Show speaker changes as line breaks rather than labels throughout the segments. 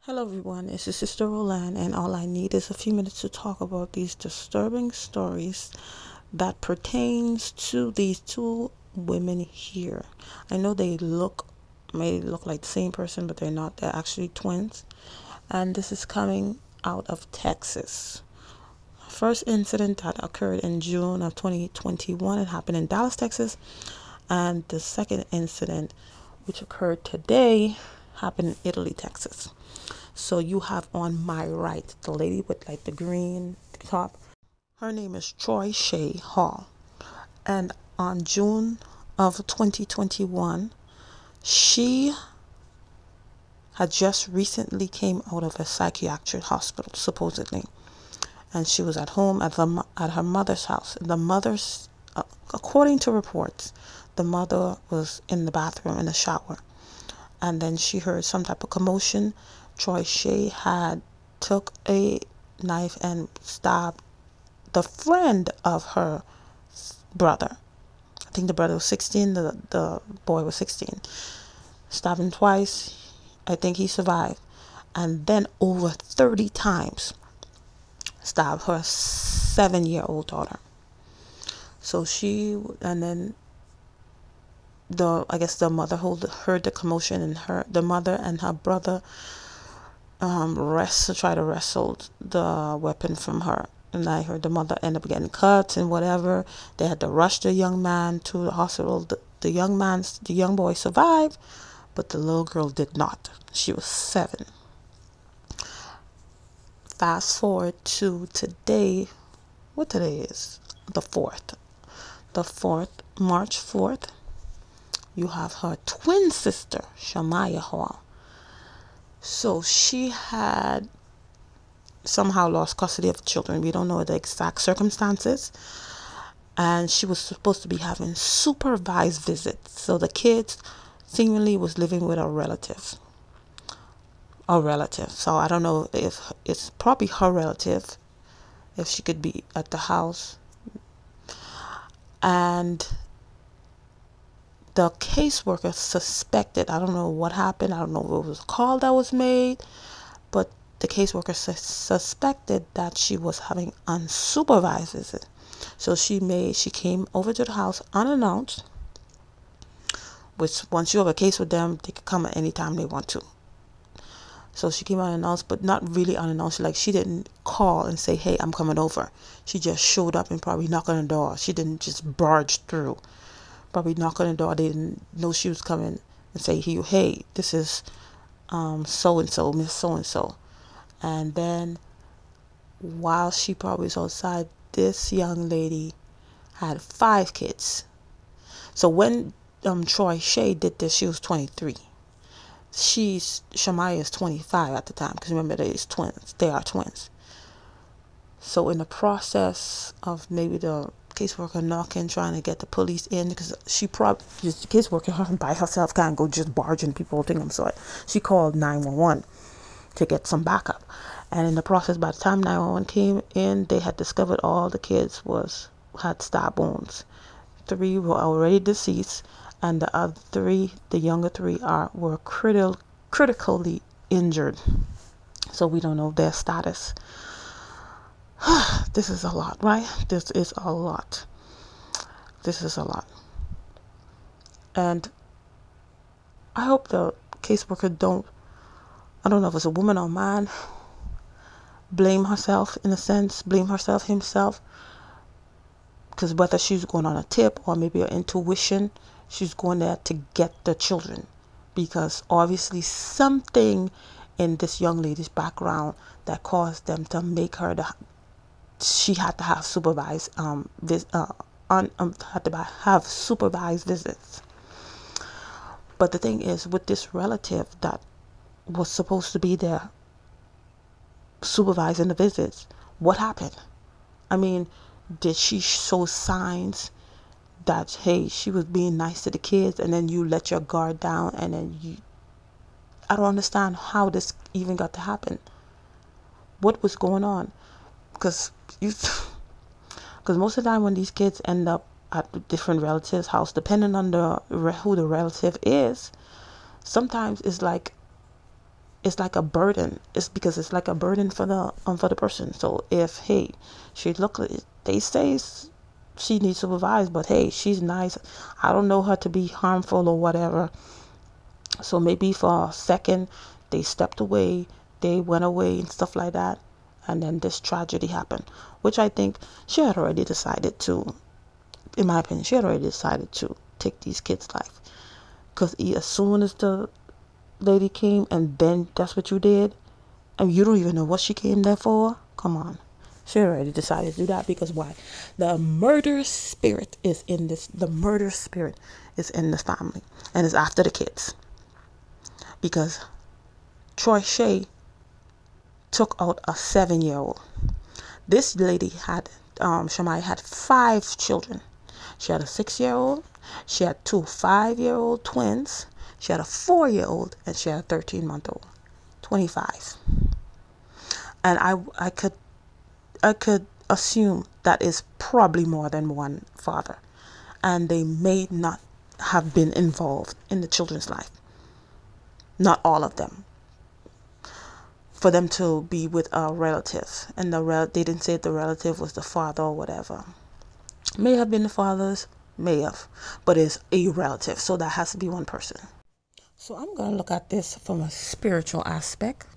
Hello everyone, it's your sister Roland, and all I need is a few minutes to talk about these disturbing stories that pertains to these two women here. I know they may look like the same person, but they're not. They're actually twins. And this is coming out of Texas. First incident that occurred in June of 2021. It happened in Dallas, Texas. And the second incident, which occurred today, happened in Italy, Texas. So you have on my right the lady with like the green top. Her name is Troyshaye Hall. And on June of 2021, she had just recently came out of a psychiatric hospital, supposedly. And she was at home at her mother's house. According to reports, the mother was in the bathroom in the shower. And then she heard some type of commotion. Troyshaye had took a knife and stabbed the friend of her brother. I think the brother was 16, the boy was 16. Stabbed him twice. I think he survived. And then over 30 times stabbed her 7-year-old daughter. So and then I guess the mother heard the commotion, and the mother and her brother try to wrestle the weapon from her. And I heard the mother end up getting cut and whatever. They had to rush the young man to the hospital. The young boy survived, but the little girl did not. She was 7. Fast forward to today. What today is? The 4th. March 4th. You have her twin sister, Shamaiya Hall. So she had somehow lost custody of the children. We don't know the exact circumstances. And she was supposed to be having supervised visits. So the kids seemingly was living with a relative. So I don't know if it's probably her relative, if she could be at the house. And the caseworker suspected, I don't know what happened, I don't know if it was a call that was made, but the caseworker suspected that she was having unsupervised visits. So she came over to the house unannounced, which once you have a case with them, they can come at any time they want to. So she came unannounced, but not really unannounced. Like, she didn't call and say, hey, I'm coming over. She just showed up and probably knocked on the door. She didn't just barge through. Probably knock on the door. They didn't know she was coming and say, hey, this is so-and-so, Miss So-and-so. And then while she probably was outside, this young lady had 5 kids. So when Troyshaye did this, she was 23. Shamaiya is 25 at the time, because remember, they are twins. So in the process of maybe the caseworker knocking, trying to get the police in, because the caseworker by herself can't go just barging people thing them. So she called 911 to get some backup. And in the process, by the time 911 came in, they had discovered all the kids had stab wounds. 3 were already deceased, and the other 3, the younger 3, were critically injured. So we don't know their status. This is a lot, right? This is a lot. And I hope the caseworker I don't know if it's a woman or a man, blame herself in a sense, blame himself. Because whether she's going on a tip or maybe her intuition, she's going there to get the children. Because obviously something in this young lady's background that caused them to make her she had to have supervised supervised visits. But the thing is, with this relative that was supposed to be there supervising the visits, what happened? I mean, did she show signs that, hey, she was being nice to the kids, and then you let your guard down, and then I don't understand how this even got to happen. What was going on? Because most of the time when these kids end up at different relatives' house, depending on who the relative is, sometimes it's like it's like a burden. It's because it's like a burden for the person. So if, hey, she look, they say she needs supervised, but hey, she's nice. I don't know her to be harmful or whatever. So maybe for a second they stepped away, they went away and stuff like that, and then this tragedy happened, which I think she had already decided to, in my opinion, she had already decided to take these kids' life. Because as soon as the lady came, and then that's what you did, and you don't even know what she came there for. Come on. She already decided to do that because why? The murder spirit is in this. The murder spirit is in this family, and it's after the kids. Because Troyshaye took out a 7-year-old. This lady had, Shamaiya had 5 children. She had a 6-year-old. She had 2 5-year-old twins. She had a 4-year-old, and she had a 13-month-old. 25. And I could assume that is probably more than one father, and they may not have been involved in the children's life. Not all of them. For them to be with a relative, and they didn't say the relative was the father or whatever. May have been the father's, may have, but it's a relative, so that has to be one person. So I'm gonna look at this from a spiritual aspect.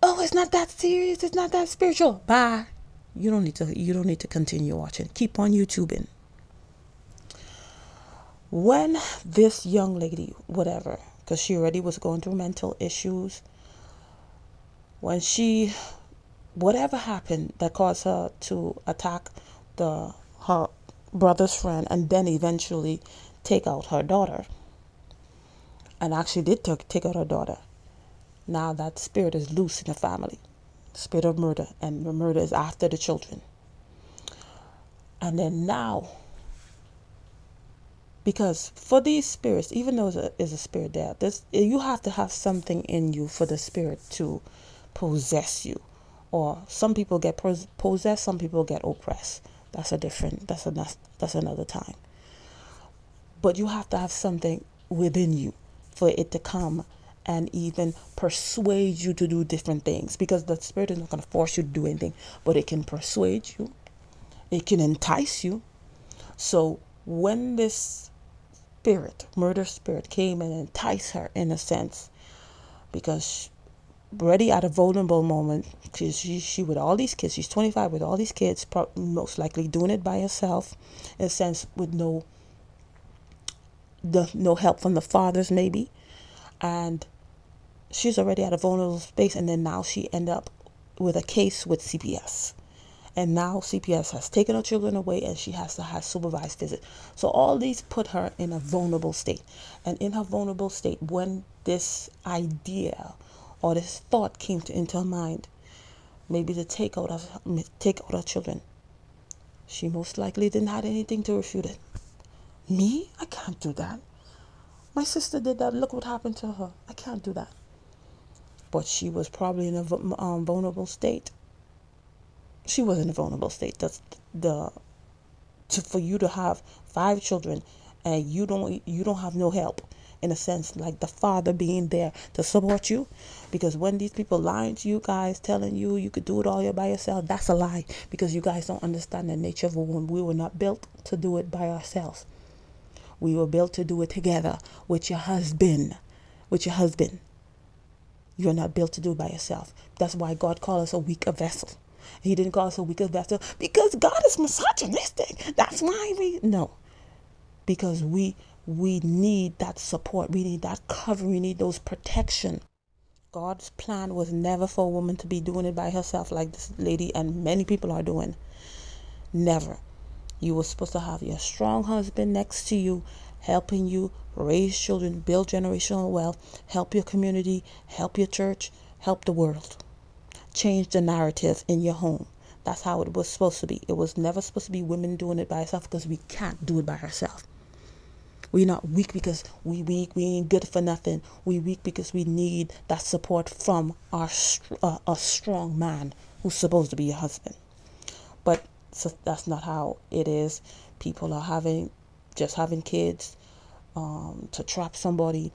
Oh, it's not that serious. It's not that spiritual. Bye. You don't need to continue watching. Keep on YouTubing. When this young lady, whatever, because she already was going through mental issues, when whatever happened that caused her to attack her brother's friend, and then eventually take out her daughter, and actually did take out her daughter. Now that spirit is loose in the family, spirit of murder, and the murder is after the children. And then now, because for these spirits, even though there's a spirit there, you have to have something in you for the spirit to possess you. Or some people get possessed, some people get oppressed. That's another time. But you have to have something within you for it to come and even persuade you to do different things, because the spirit is not going to force you to do anything, but it can persuade you, it can entice you. So when this murder spirit came and enticed her, in a sense, because already at a vulnerable moment, because she with all these kids, she's 25 with all these kids, most likely doing it by herself, in a sense, with no help from the fathers maybe, and she's already at a vulnerable space. And then now she end up with a case with CPS. And now CPS has taken her children away, and she has to have supervised visit. So all these put her in a vulnerable state. And in her vulnerable state, when this idea or this thought came into her mind, maybe to take out her children, she most likely didn't have anything to refute it. Me? I can't do that. My sister did that. Look what happened to her. I can't do that. But she was probably in a vulnerable state. She was in a vulnerable state. That's for you to have 5 children and you don't have no help, in a sense, like the father being there to support you. Because when these people lying to you guys, telling you you could do it all by yourself, that's a lie, because you guys don't understand the nature of a woman. We were not built to do it by ourselves. We were built to do it together with your husband. You're not built to do it by yourself. That's why God called us a weaker vessel. He didn't call us a weaker vessel because God is misogynistic. That's why because we need that support. We need that covering. We need those protection. God's plan was never for a woman to be doing it by herself like this lady and many people are doing. Never. You were supposed to have your strong husband next to you, helping you raise children, build generational wealth, help your community, help your church, help the world. Change the narrative in your home. That's how it was supposed to be. It was never supposed to be women doing it by herself, because we can't do it by ourselves. We're not weak because we ain't good for nothing. We weak because we need that support from a strong man who's supposed to be your husband. But that's not how it is. People are having kids to trap somebody,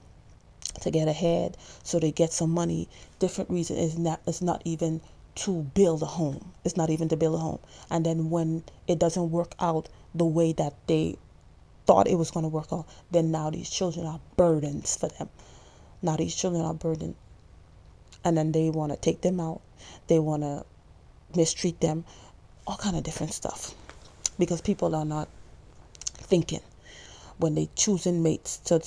to get ahead, so they get some money. Different reason is not, it's not even to build a home. It's not even to build a home. And then when it doesn't work out the way that they thought it was going to work out, then now these children are burdens for them. Now these children are burdened, and then they want to take them out. They want to mistreat them, all kind of different stuff, because people are not thinking when they choosing mates to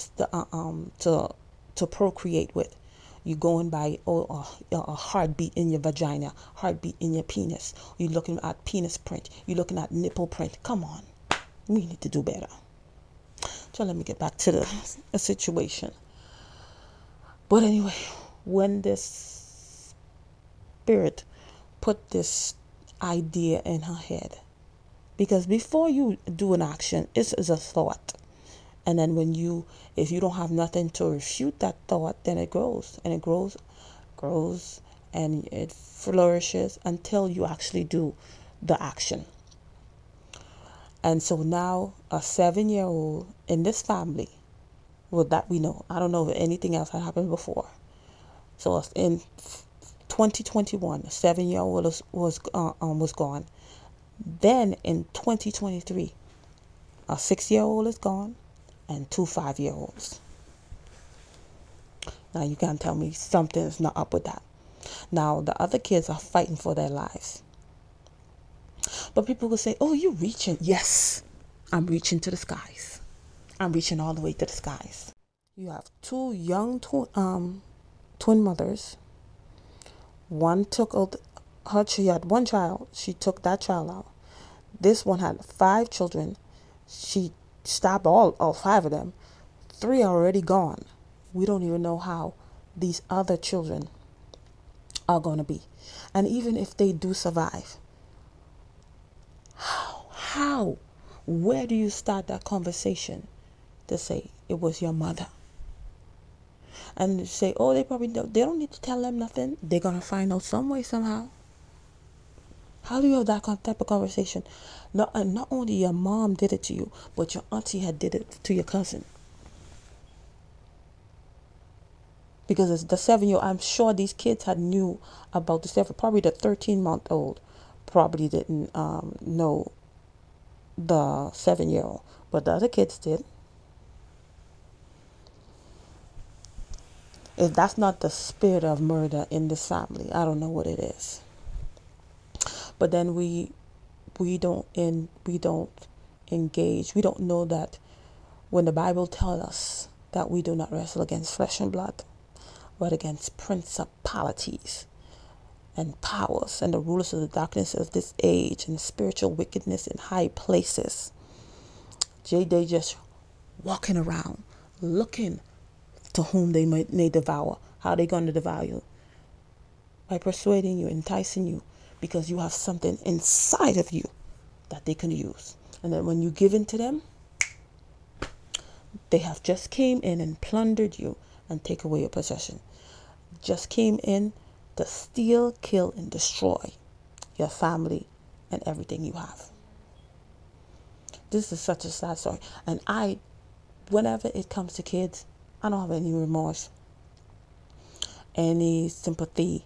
procreate with. You going by a heartbeat in your vagina, heartbeat in your penis. You looking at penis print. You looking at nipple print. Come on, we need to do better. So let me get back to the situation. But anyway, when this spirit put this idea in her head, because before you do an action, it is a thought. And then if you don't have nothing to refute that thought, then it grows and it grows, and it flourishes until you actually do the action. And so now a 7-year-old in this family, well, that we know, I don't know if anything else had happened before. So in 2021, a 7-year-old was gone. Then in 2023, a 6-year-old is gone, and 2 5-year-olds. Now you can't tell me something's not up with that. Now the other kids are fighting for their lives. But people will say, oh, you're reaching. Yes, I'm reaching to the skies. I'm reaching all the way to the skies. You have 2 young twin mothers. One took out she had 1 child. She took that child out. This one had 5 children. She stabbed all 5 of them. 3 are already gone. We don't even know how these other children are going to be. And even if they do survive, how? Where do you start that conversation to say it was your mother? And say, oh, they don't need to tell them nothing. They're going to find out some way, somehow. How do you have that type of conversation? Not only your mom did it to you, but your auntie had did it to your cousin. Because it's the 7-year-old. I'm sure these kids had knew about the 7. Probably the 13-month-old probably didn't know the 7-year-old, but the other kids did. If that's not the spirit of murder in this family, I don't know what it is. But then we don't engage. We don't know that when the Bible tells us that we do not wrestle against flesh and blood, but against principalities and powers and the rulers of the darkness of this age and spiritual wickedness in high places. They just walking around looking to whom they may devour. How are they going to devour you? By persuading you, enticing you, because you have something inside of you that they can use. And then when you give in to them, they have just came in and plundered you and take away your possession. Just came in to steal, kill, and destroy your family and everything you have. This is such a sad story. And whenever it comes to kids, I don't have any remorse, any sympathy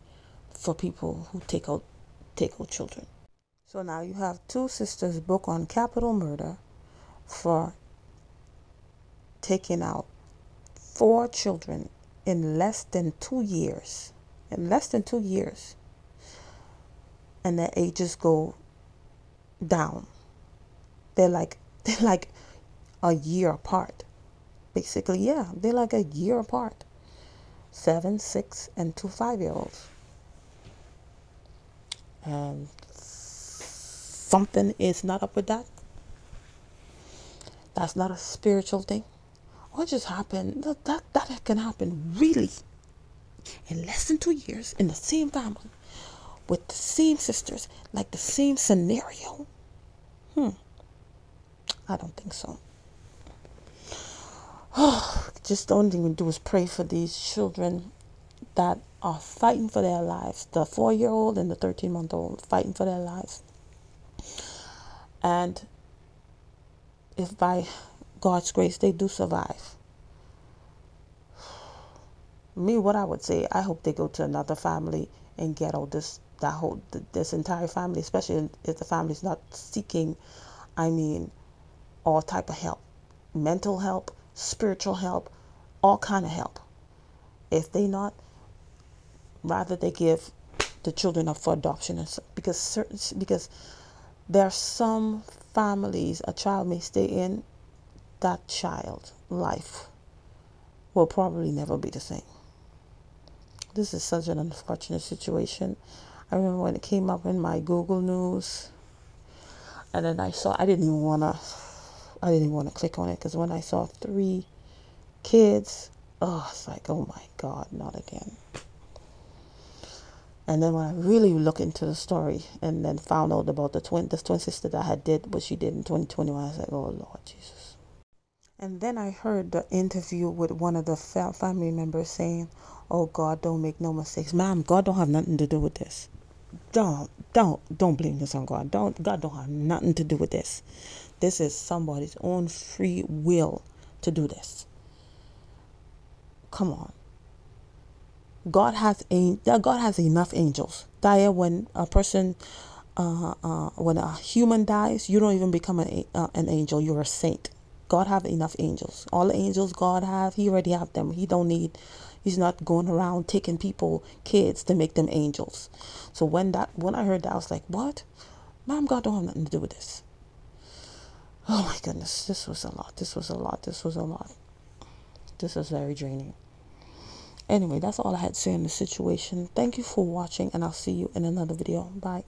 for people who take out children. So now you have 2 sisters booked on capital murder for taking out 4 children in less than 2 years. In less than 2 years. And their ages go down. They're like a year apart. Basically, yeah, they're like a year apart. 7, 6, and 2 5-year-olds. And something is not up with that. That's not a spiritual thing. What just happened? That can happen really in less than 2 years in the same family with the same sisters, like the same scenario. I don't think so. Just the only thing we do is pray for these children that are fighting for their lives. The 4-year-old and the 13-month-old fighting for their lives. And if by God's grace they do survive, Me, what I would say, I hope they go to another family and get all this entire family, especially if the family's not seeking, I mean, all type of help, mental help, spiritual help, all kind of help. If they not, rather they give the children up for adoption, because there are some families a child may stay in, that child life will probably never be the same. This is such an unfortunate situation. I remember when it came up in my Google News, and then I didn't even wanna click on it, because when I saw 3 kids, oh, it's like, oh my God, not again. And then when I really look into the story and then found out about this twin sister that had did what she did in 2021, I was like, oh Lord Jesus. And then I heard the interview with one of the family members saying, oh, God don't make no mistakes. Ma'am, God don't have nothing to do with this. Don't blame this on God. God don't have nothing to do with this. This is somebody's own free will to do this. Come on. God has enough angels. When a person, when a human dies, you don't even become an angel. You're a saint. God have enough angels. All the angels God have, He already have them. He's not going around taking people, kids, to make them angels. So when I heard that, I was like, what? Ma'am, God don't have nothing to do with this. Oh my goodness, this was a lot. This was very draining. Anyway, that's all I had to say on the situation. Thank you for watching, and I'll see you in another video. Bye.